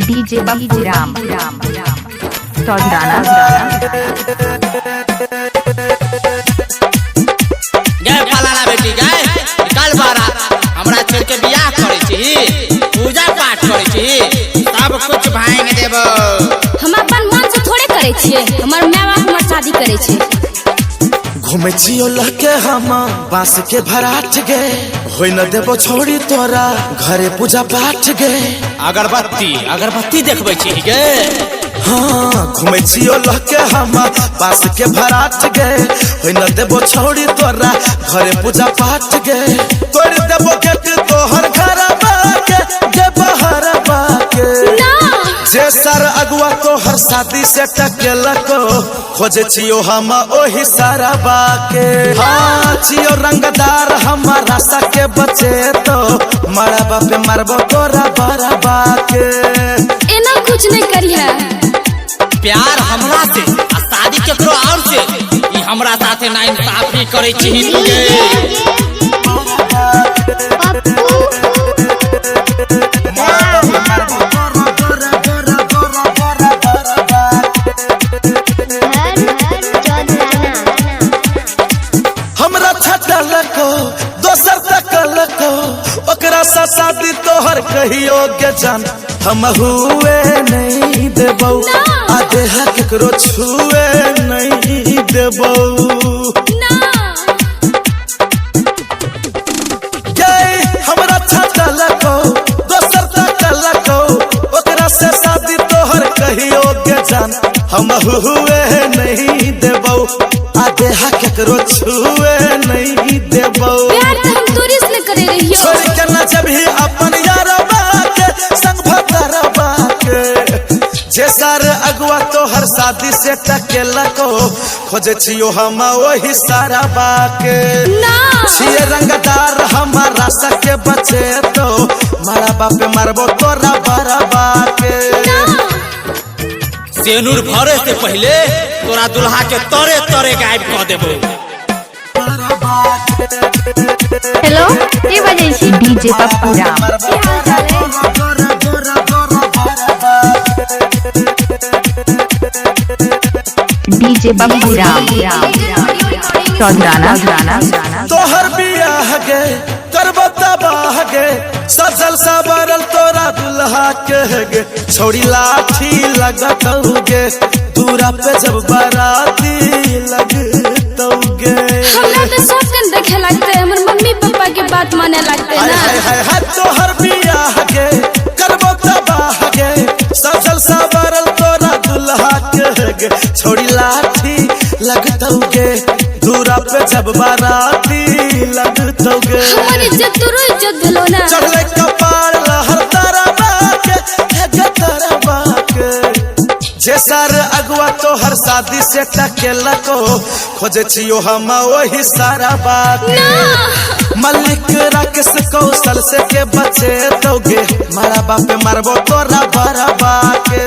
DJ Bappu Ram चौधराना गए फलाना बेटी गए निकाल बारा हमरा छोड़ के बियाह करे छी पूजा पाठ करे छी सब कुछ भांग देबो। हम अपन मन से थोड़े करे छिए, हमर माय बाप हमर शादी करे छे। घूमे छियो लके हम बांस के भराट गे होई न देबो छोड़ी तोरा घरे पूजा पाठ गे। अगरबत्ती देखबै छी गे। हाँ घूमे छियो लके हम बांस के भराट गे होई न देबो छोड़ी तोरा घरे पूजा पाठ गे। तोड़ देबो गेट तोहर घर बाके गे बहर बाके जे सर अगुआ तोहर शादी से टकेलको खोजे छियो हम ओही सारा बाके। हाँ छियो रंगदार हमारा सके बचे तो मारा बापे मारबो तोरा बड़ा बाके। एना कुछ नहीं करिया प्यार हमरा से आ शादी केकरो और से ई हमरा साथे ना इंसाफी करे छी गे। हमरा छटलको दोसर तकलको ओकरा सा शादी तोहर कहियो के जान हम हुए नहीं देबो आ देह केकरो छुए नहीं देबो। हमरा छटलको दोसर तकलको ओकरा से शादी तोहर कहियो के जान हम हुए नहीं देबो आ देह केकरो छुए नहीं देबो। प्यार तो हम दूरी से करे रहियो छोड़ के ना जभी अपन यारबा के संग भतरबा के जे सार अगुआ तोहर शादी से टकेलको खोजे छियो हम वही सारा बाके। छिए रंगदार हमारा सके बचे तो मारा बापे मारबो तोरा बड़ा बाके। सेनुर भरे से पहले तोरा दुल्हा के तोरे तोरे गायब कर देबो। हेलो के बजे छी डीजे बप्पू राम डीजे बप्पू राम चौधराना तोहर बियाह गे करबो तबाह गे सजल सबरल तोरा दुल्हा के गे छोड़ी लाठी लगतौगे दूरा पे जब बाराती लगतौगे। हमरा तो सब कन देखे लगते हमर मम्मी पापा के बात माने लगते ना। हाय तोहर बियाह गे करबो तबाह गे सजल सबरल तोरा दुल्हा के गे छोड़ी लाठी लगतौगे दूरा पे जब बाराती लगतौगे। हमर इज्जत तोरो इज्जत भेलो ना। चढ़ले कपार लहर तरबा के हे तरबा के जे सर अगुआ तोहर शादी से टकेलको खोजे छियो हम वही सारा बाके। मलिक राकेश कौशल से के बचे तोगे मारा बापे मारबो तोरा बड़ा बाके।